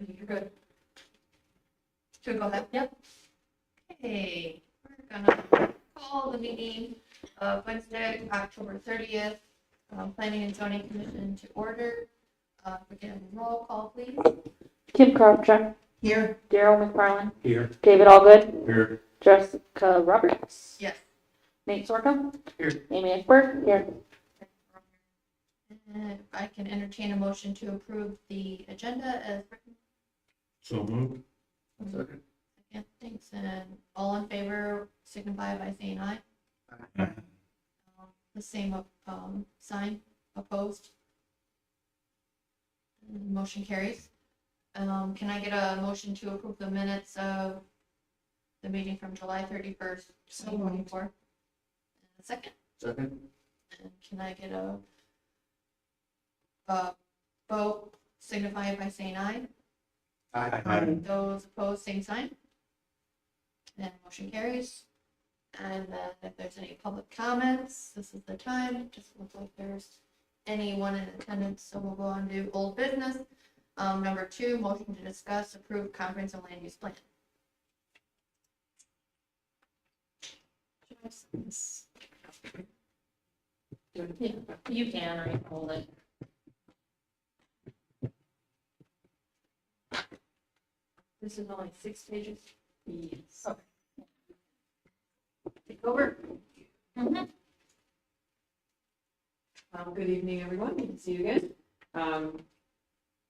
You're good. Should we go ahead? Yep. Okay, we're gonna call the meeting of Wednesday, October 30th, Planning and Zoning Commission to order. Begin roll call, please. Kim Croucher. Here. Daryl McFarland. Here. David Allgood. Here. Jessica Roberts. Yes. Nate Sorka. Here. Amy Ekberg. Here. And if I can entertain a motion to approve the agenda as written. So moved. Second. Second, thanks. And all in favor signify by saying aye. The same sign, opposed. And motion carries. Can I get a motion to approve the minutes of the meeting from July 31st, 2024? And a second. Second. And can I get a vote signify by saying aye? Aye. Those opposed, same sign. And motion carries. And then if there's any public comments, this is the time. It just looks like there's anyone in attendance, so we'll go on to old business. Number 2, motion to discuss approve comprehensive land use plan. Should I send this? Yeah, you can, or you can hold it. This is only 6 pages. Yes. Okay. Take over. Good evening, everyone. Good to see you again.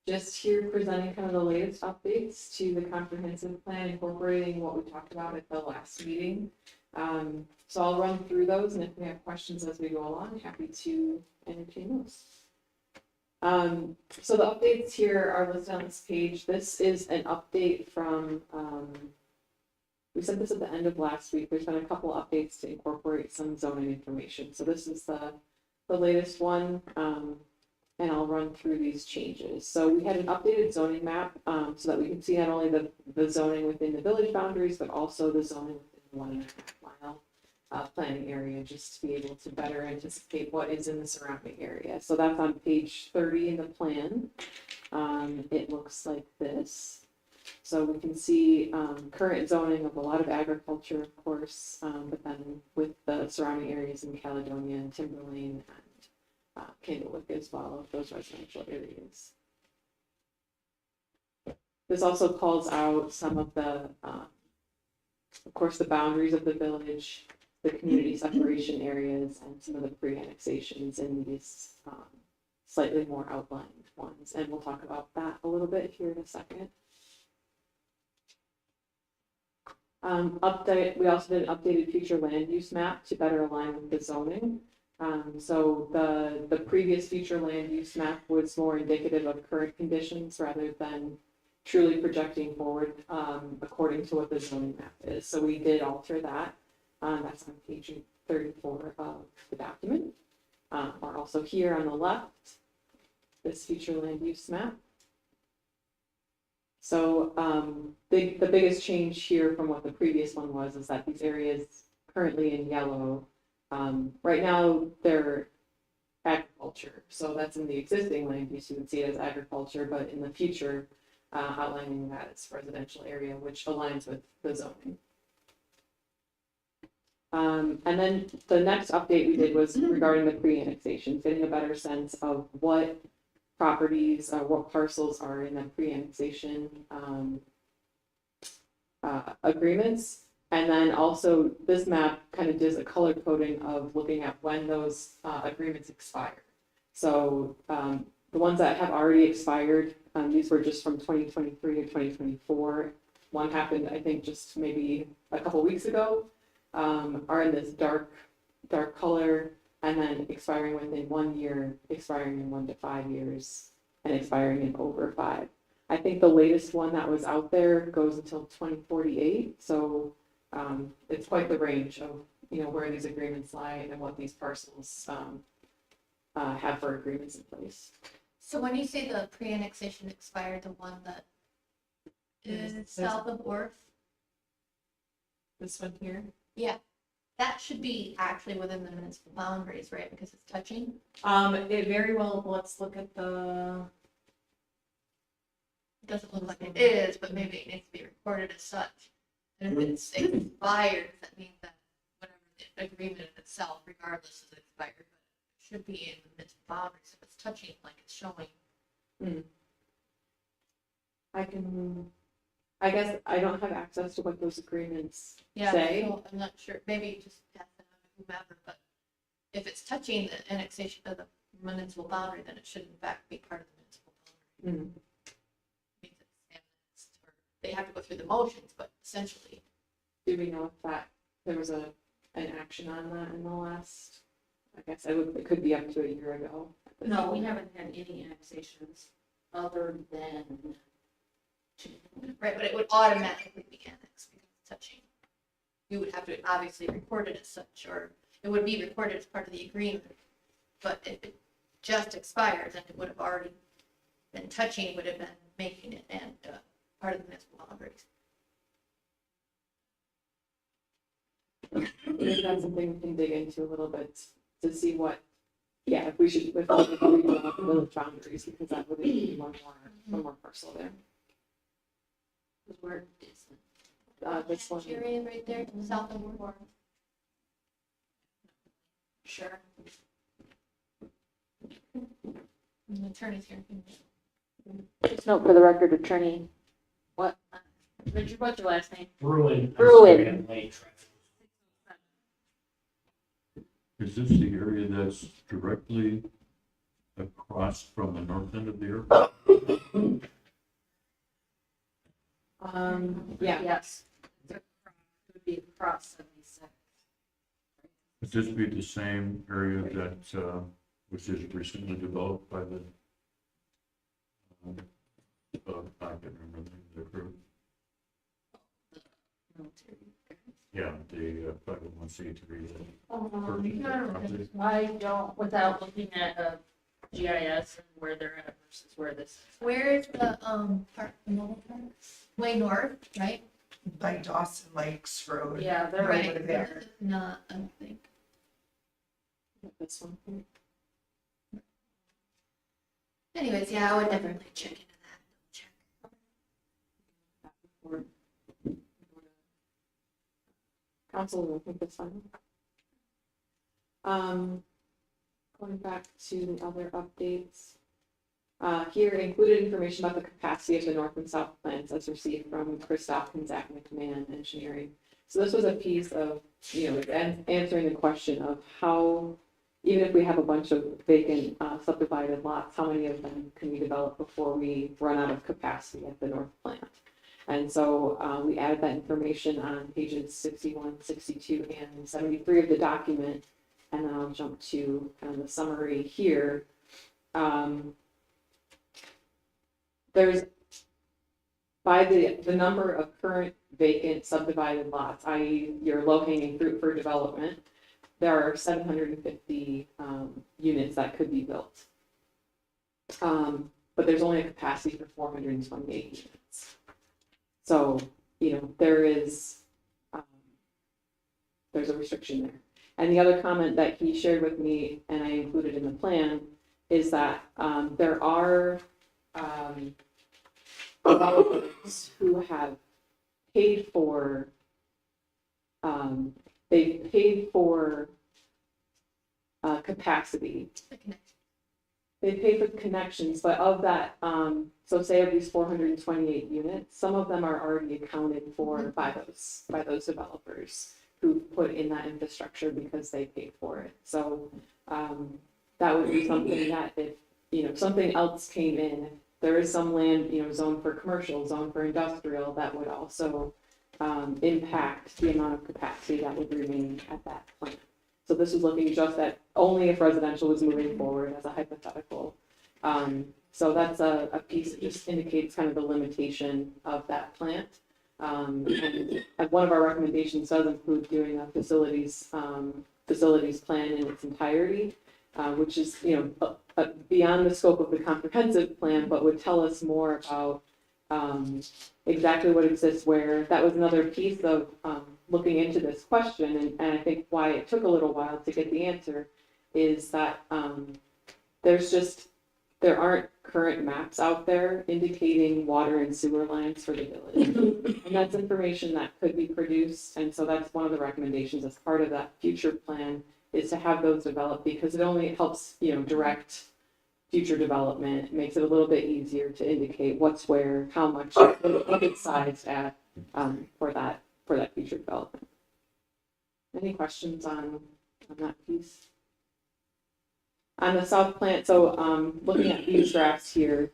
Just here presenting kind of the latest updates to the comprehensive plan, incorporating what we talked about at the last meeting. So I'll run through those, and if we have questions as we go along, happy to entertain those. So the updates here are listed on this page. This is an update from, we said this at the end of last week. There's been a couple updates to incorporate some zoning information. So this is the latest one, and I'll run through these changes. So we had an updated zoning map, so that we can see not only the zoning within the village boundaries, but also the zoning within the 1.5 mile planning area, just to be able to better anticipate what is in the surrounding area. So that's on page 30 in the plan. It looks like this. So we can see current zoning of a lot of agriculture, of course, but then with the surrounding areas in Caledonia and Timberlane and Candlewick as well, of those residential areas. This also calls out some of the, of course, the boundaries of the village, the community separation areas, and some of the pre-annexations in these slightly more outlined ones. And we'll talk about that a little bit here in a second. We also did an updated future land use map to better align with the zoning. So the previous future land use map was more indicative of current conditions rather than truly projecting forward according to what the zoning map is. So we did alter that. That's on page 34 of the document. Or also here on the left, this future land use map. So the biggest change here from what the previous one was is that these areas currently in yellow, right now they're agriculture. So that's in the existing land use, you would see it as agriculture, but in the future, outlining that as residential area, which aligns with the zoning. And then the next update we did was regarding the pre-annexations, getting a better sense of what properties, what parcels are in the pre-annexation agreements. And then also this map kind of does a color coding of looking at when those agreements expire. So the ones that have already expired, these were just from 2023 to 2024. One happened, I think, just maybe a couple weeks ago, are in this dark color, and then expiring within 1 year, expiring in 1 to 5 years, and expiring in over 5. I think the latest one that was out there goes until 2048. So it's quite the range of, you know, where these agreements lie and what these parcels have for agreements in place. So when you say the pre-annexation expired, the one that is south of Orth? This one here? Yeah, that should be actually within the municipal boundaries, right? Because it's touching. It very well, let's look at the doesn't look like it is, but maybe it needs to be recorded as such. And if it's expired, that means that whatever the agreement in itself, regardless, is expired, but it should be in the municipal boundaries if it's touching, like it's showing. I guess I don't have access to what those agreements Yeah, say. so I'm not sure, maybe just pass it on to whomever, but if it's touching the annexation of the municipal boundary, then it should in fact be part of the municipal boundary. Mm. Means it's annexed, or they have to go through the motions, but essentially, Do we know if there was an action on that in the last, I guess it could be up to a year ago. No, we haven't had any annexations other than. right, but it would automatically be annexed because it's touching. You would have to obviously record it as such, or it would be recorded as part of the agreement. But if it just expired, then it would have already been touching, would have been making it and part of the municipal boundaries. Maybe that's something we can dig into a little bit to see what, if we should, if we redraw the village boundaries, because that would be one more parcel there. Where is This one. area right there to the south of War. Sure. And the attorney's here. Just note for the record, attorney. What? Richard, what's your last name? Bruin. Bruin. Is this the area that's directly across from the north end of the airport? Yeah. Yes. It would be across 76. Would this be the same area that was just recently developed by the, I can't remember the group. Yeah, the 501c3. I don't, without looking at a GIS and where they're at versus where this is. Where is the park, the mobile park? Way north, right? By Dawson Lakes Road. Yeah, they're Right. right. over there. This is not, I don't think. This one. Anyways, yeah, I would definitely check into that. Check. Or- Council, I think that's fine. Going back to the other updates. Here included information about the capacity of the north and south plants as received from Christoph and Zach McMahon Engineering. So this was a piece of, answering the question of how, even if we have a bunch of vacant subdivided lots, how many of them can we develop before we run out of capacity at the north plant? And so we added that information on pages 61, 62, and 73 of the document. And then I'll jump to kind of the summary here. There's, by the number of current vacant subdivided lots, i.e. your low-hanging fruit for development, there are 750 units that could be built. But there's only a capacity for 428 units. So, there is, there's a restriction there. And the other comment that he shared with me, and I included in the plan, is that there are developers who have paid for, they've paid for capacity. The connection. They pay for connections, but of that, so say of these 428 units, some of them are already accounted for by those developers who put in that infrastructure because they paid for it. So that would be something that if, something else came in, there is some land, zone for commercial, zone for industrial, that would also impact the amount of capacity that would remain at that plant. So this is looking just at only if residential was moving forward as a hypothetical. So that's a piece that just indicates kind of the limitation of that plant. And one of our recommendations does include doing a facilities plan in its entirety, which is, beyond the scope of the comprehensive plan, but would tell us more about exactly what exists where. That was another piece of looking into this question, and I think why it took a little while to get the answer is that there aren't current maps out there indicating water and sewer lines for the village. And that's information that could be produced, and so that's one of the recommendations as part of that future plan, is to have those developed, because it only helps, direct future development. It makes it a little bit easier to indicate what's where, how much, what it's sized at, for that future development. Any questions on that piece? On the south plant, so, looking at these drafts here,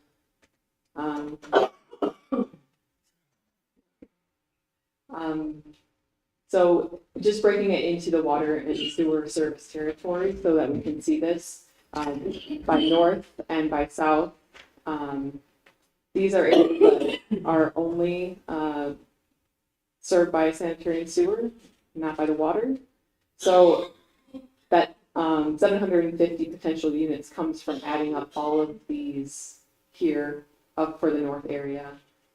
so just breaking it into the water and sewer service territory so that we can see this, by north and by south. These are areas that are only, served by sanitary and sewer, not by the water. So that 750 potential units comes from adding up all of these here up for the north area.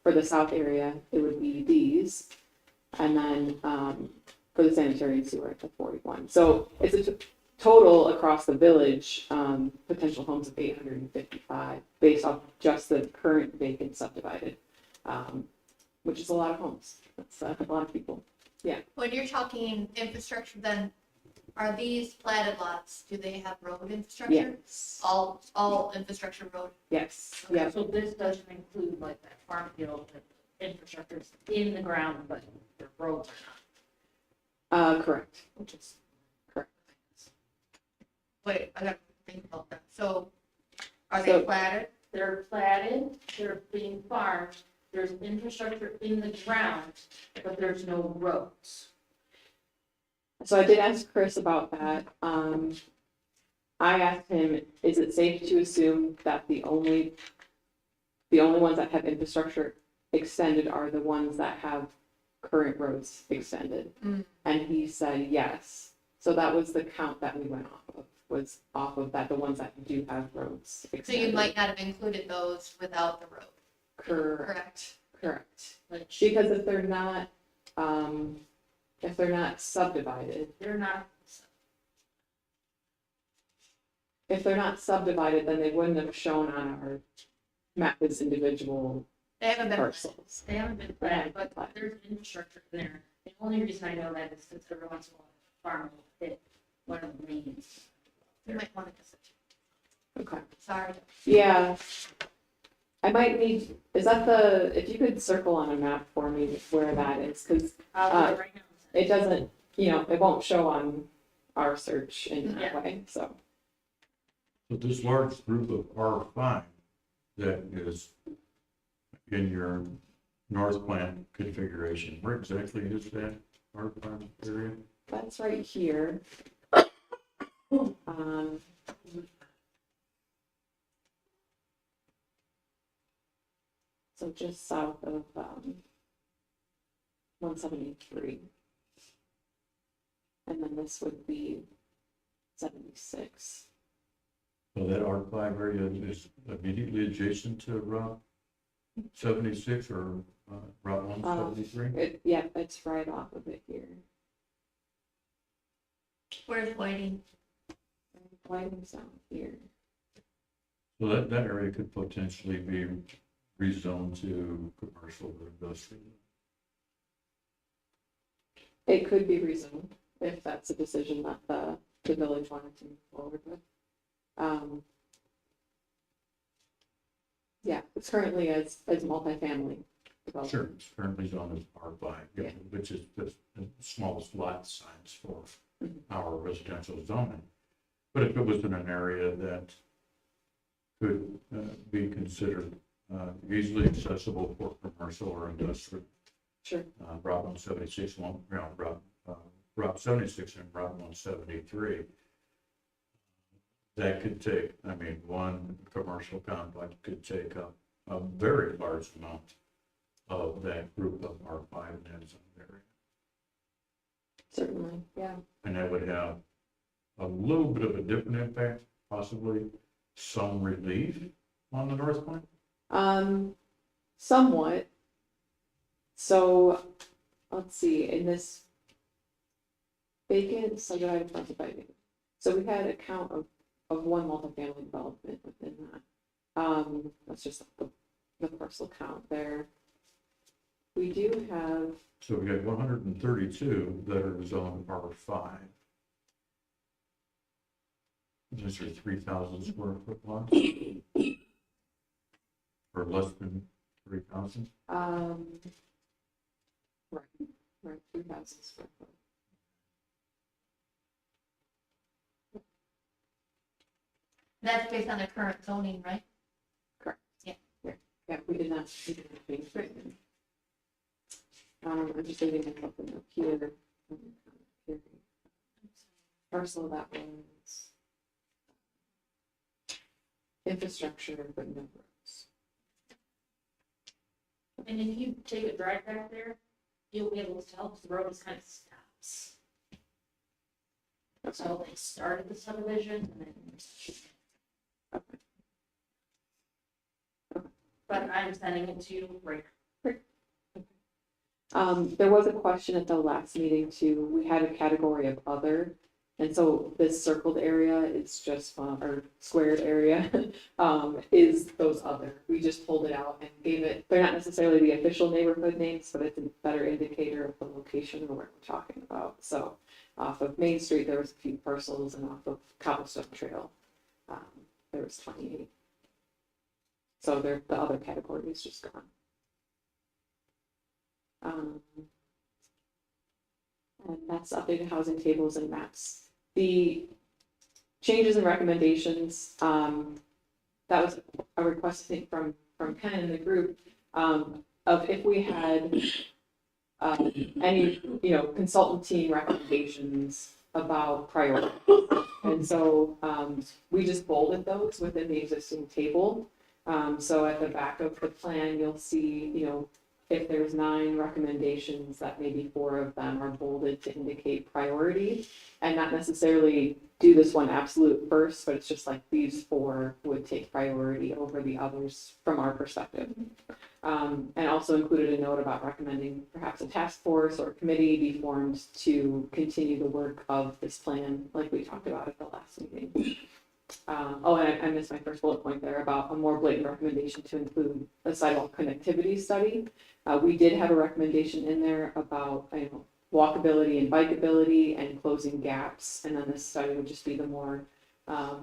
For the south area, it would be these, and then for the sanitary and sewer, the 41. So it's a total across the village, potential homes of 855, based off just the current vacant subdivided, which is a lot of homes. That's a lot of people. When you're talking infrastructure, then are these platted lots, do they have road infrastructure? Yes. All infrastructure road? Yes. Okay, Yeah. so this doesn't include like that farm field, the infrastructure's in the ground, but the roads are not, Correct. which is Correct. Wait, I gotta think about that. So are they So- platted? they're platted, they're being farmed, there's infrastructure in the ground, but there's no roads. So I did ask Chris about that. I asked him, is it safe to assume that the only ones that have infrastructure extended are the ones that have current roads extended? Mm. And he said yes. So that was the count that we went off of, was off of that, the ones that do have roads So extended. you might not have included those without the road, Correct. correct? Like, Because if they're not subdivided, they're not, then they wouldn't have shown on our map as individual They haven't been platted. parcels. they haven't been platted, but there's infrastructure in there. The only reason I know that is because every once in a while, a farm will hit one of the mains. You might want to visit. Okay. Sorry. Yeah. I might need, is that if you could circle on a map for me where that is, because I'll do it right now. it doesn't, it won't show on our search in that Yeah. way, so. But this large group of R5 that is in your north plant configuration, where exactly is that R5 area? That's right here. So just south of 173. And then this would be 76. So that R5 area is immediately adjacent to Route 76 or Route 173? Yeah, it's right off of it here. Where's Whiting? Whiting's down here. So that area could potentially be rezoned to commercial or industrial. It could be rezoned if that's a decision that the village wanted to move forward with. Yeah, it's currently as multifamily development. Sure, it's currently zoned as R5, Yeah. which is the smallest lot size for Mhm. our residential zoning. But if it was in an area that could be considered easily accessible for commercial or industrial, Sure. Route 176, Route 76 and Route 173, that could take, one commercial complex could take up a very large amount of that group of R5 in that zone area. Certainly, yeah. And that would have a little bit of a different impact, possibly some relief on the north plant. Somewhat. So, let's see, in this vacant subdivided fronted by vacant. So we had a count of one multifamily development within that. That's just the parcel count there. We do have, So we got 132 that are zoned R5. These are 3,000 square foot lots? Or less than 3,000? right, 3,000 square foot. That's based on the current zoning, right? Yeah, we did not change it. I'm just leaving a couple up here. Parcel that was infrastructure, but no roads. And if you take a drive back there, you'll be able to tell because the road just kind of stops. So they started the subdivision and then. But I'm sending it to you right. There was a question at the last meeting too. We had a category of other. And so this circled area is just, or squared area, is those other. We just pulled it out and gave it, they're not necessarily the official neighborhood names, but it's a better indicator of the location of what we're talking about. So off of Main Street, there was a few parcels, and off of Cobblestone Trail, there was 28. So the other category is just gone. And that's updated housing tables and maps. The changes and recommendations, that was a request, I think, from Ken and the group, of if we had any, consultant team recommendations about priority. And so we just bolded those within the existing table. So at the back of the plan, you'll see, if there's 9 recommendations, that maybe 4 of them are bolded to indicate priority, and not necessarily do this one absolute first, but it's just like these 4 would take priority over the others from our perspective. And also included a note about recommending perhaps a task force or committee be formed to continue the work of this plan, like we talked about at the last meeting. And I missed my first bullet point there about a more blatant recommendation to include a sidewalk connectivity study. We did have a recommendation in there about, walkability and bikeability and closing gaps. And then this study would just be the more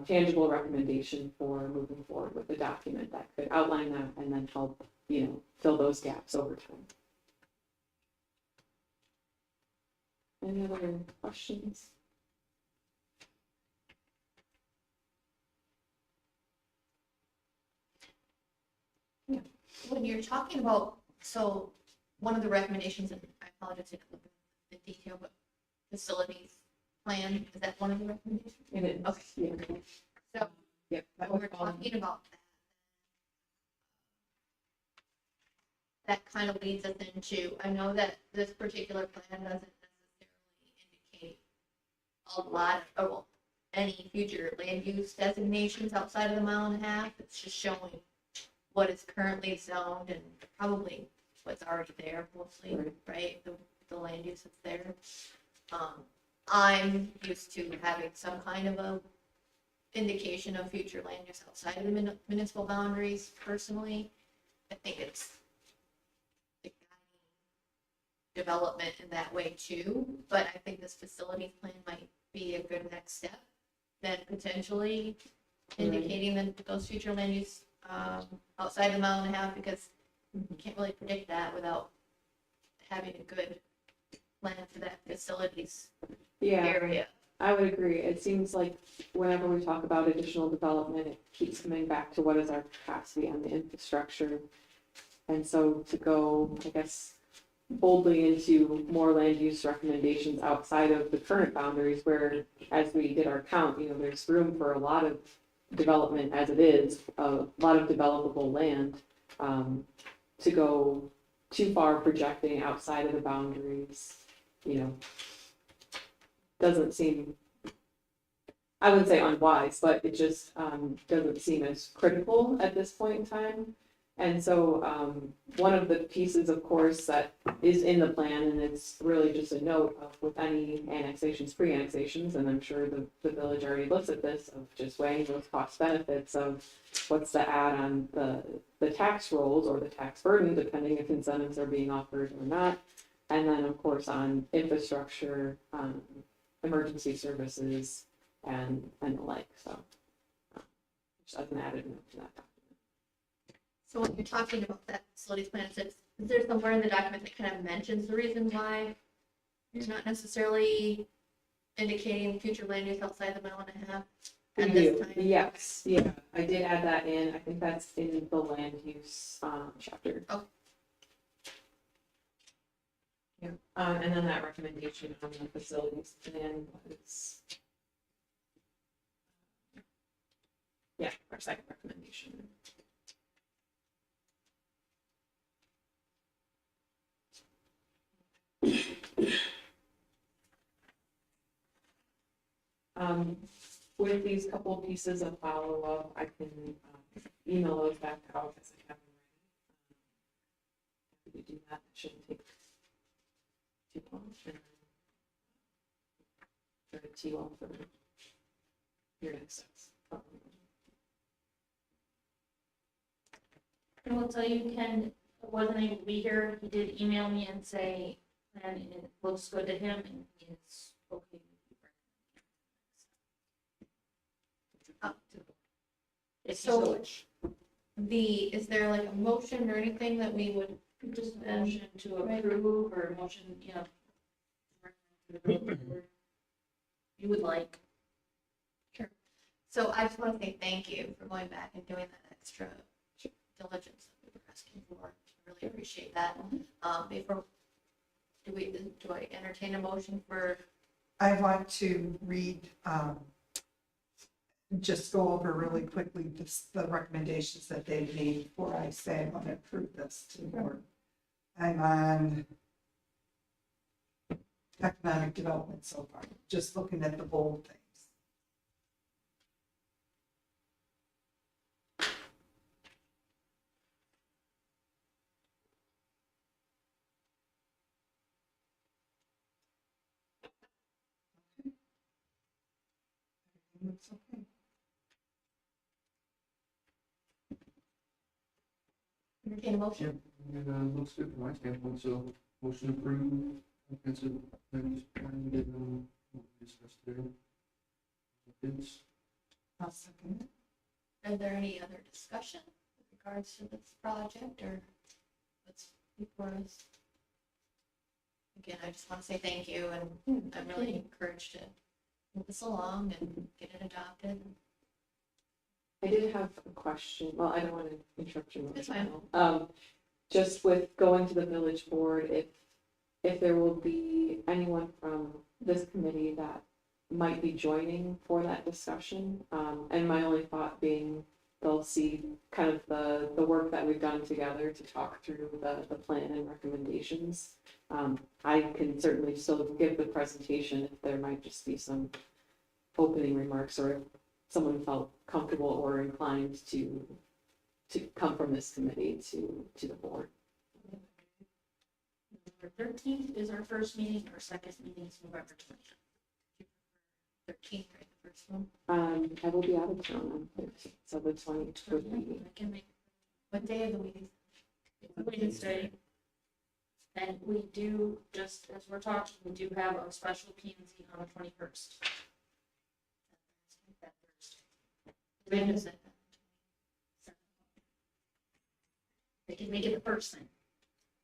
tangible recommendation for moving forward with the document that could outline that and then help, fill those gaps over time. Any other questions? When you're talking about, so one of the recommendations, and I apologize, I didn't look at the detail, but facilities plan, is that one of the recommendations? And it, Okay. yeah. So Yep, that when was we're all. talking about that kind of leads us into, I know that this particular plan doesn't necessarily indicate a lot of, well, any future land use designations outside of the mile and a half. It's just showing what is currently zoned and probably what's already there mostly, right? The land use that's there. I'm used to having some kind of a indication of future land use outside of the municipal boundaries personally. I think it's the development in that way too, but I think this facilities plan might be a good next step. Then potentially indicating that those future land use outside the mile and a half, because you can't really predict that without having a good plan for that facilities area. I would agree. It seems like whenever we talk about additional development, it keeps coming back to what is our capacity on the infrastructure. And so to go, I guess, boldly into more land use recommendations outside of the current boundaries, where as we did our count, there's room for a lot of development as it is, a lot of developable land, to go too far projecting outside of the boundaries, doesn't seem, I wouldn't say unwise, but it just doesn't seem as critical at this point in time. And so, one of the pieces, of course, that is in the plan, and it's really just a note of with any annexations, pre-annexations, and I'm sure the village already looks at this, of just weighing those cost benefits of what's the add on the tax rolls or the tax burden, depending if incentives are being offered or not. And then, of course, on infrastructure, emergency services, and the like, so. Just as an added note to that document. So when you're talking about that facilities plan, is there somewhere in the document that kind of mentions the reason why you're not necessarily indicating future land use outside the mile and a half at this time? Yes, yeah, I did add that in, I think that's in the land use, chapter. Okay. Yeah, and then that recommendation on the facilities plan was. Yeah, our second recommendation. With these couple of pieces of follow-up, I can email those back out as I have them ready. Happy to do that, it shouldn't take too long. Or too long for your next steps. I will tell you, Ken wasn't able to be here. He did email me and say, and it looks good to him and it's okay. with you. It's So- so much. Is there like a motion or anything that we would, Just a motion to approve or a motion, you know. You would like. so I just want to say thank you for going back and doing that extra diligence that we were asking for. I really appreciate that. Before, do I entertain a motion for, I want to read, just go over really quickly the recommendations that they made before I say I want to approve this to the board. I'm on economic development so far, just looking at the bold things. Looks okay. entertain a motion? And looks good from my standpoint, so motion approved, comprehensive land use plan, we did, what we discussed there. It's, I'll second it. Are there any other discussion with regards to this project or what's before us? Again, I just want to say thank you, and I'm really encouraged to move this along and get it adopted. I did have a question, well, I don't want to interrupt you. That's fine. Just with going to the village board, if there will be anyone from this committee that might be joining for that discussion, and my only thought being they'll see kind of the work that we've done together to talk through the plan and recommendations. I can certainly still give the presentation if there might just be some opening remarks, or if someone felt comfortable or inclined to come from this committee to the board. November 13th is our first meeting, our second meeting is November 20th. 13th, right, the first one. I will be out of town on Thursday, so the 20th would be. I can make What day of the week? Wednesday. And we do, just as we're talking, we do have a special P and Z on the 21st. That Thursday. When is it? They can make it the first thing.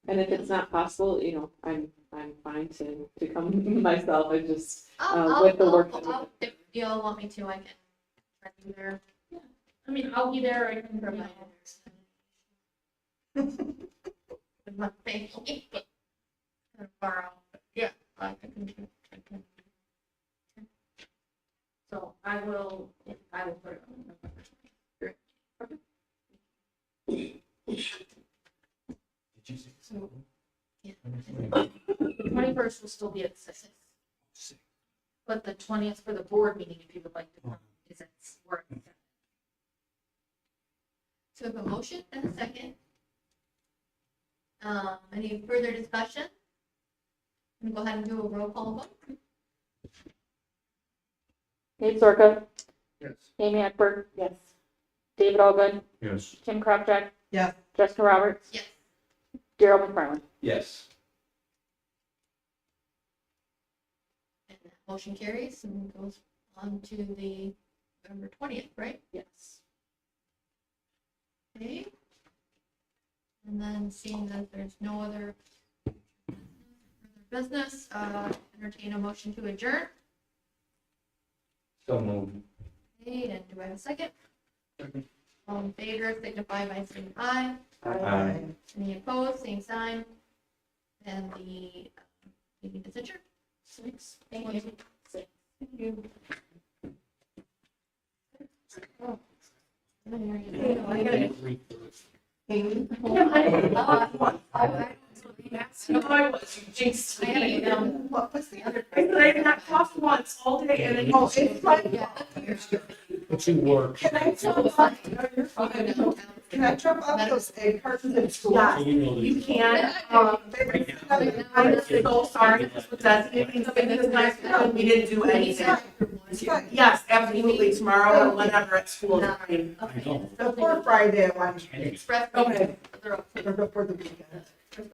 And if it's not possible, I'm fine to come myself. I just, with the work that we did. If you all want me to, I can try to be there. I mean, I'll be there, I can Provide provide. I'm not thinking, but kind of far out, but yeah, I can do it. So I will put it on November 20th. did you say? So, yeah. 21st will still be at 6. But the 20th for the board meeting, if you would like to come, is at work. So we have a motion and a second Any further discussion? I'm gonna go ahead and do a roll call vote. Dave Zorka, Yes. Amy Eckberg. Yes. David Allgood, Yes. Kim Kropchak, Yes. Jessica Roberts, Yes. Daryl McFarland. Yes. And that motion carries and goes on to the November 20th, right? Yes. Okay. And then seeing that there's no other business, entertain a motion to adjourn. So moved. Okay, and do I have a second? Second. All in favor, signify by saying aye. Aye. Any opposed, same sign. And the meeting is adjourned. Thanks. Thank you. Thank you. Oh. I gotta- No, I was, you jinxed I gotta me. go down. What was the other? I said I didn't have coffee once all day and then. Oh, it's like, Yeah. It's in work. can I So drop it's off, like, you're fine. can I drop off those egg cartons at school? Yeah, you can, I'm so sorry, this was designating something this night, because we didn't do anything. It's fine. Yes, absolutely, tomorrow or whenever at school is fine. Okay. Before Friday, I want to Express. Okay. They're okay. before the weekend.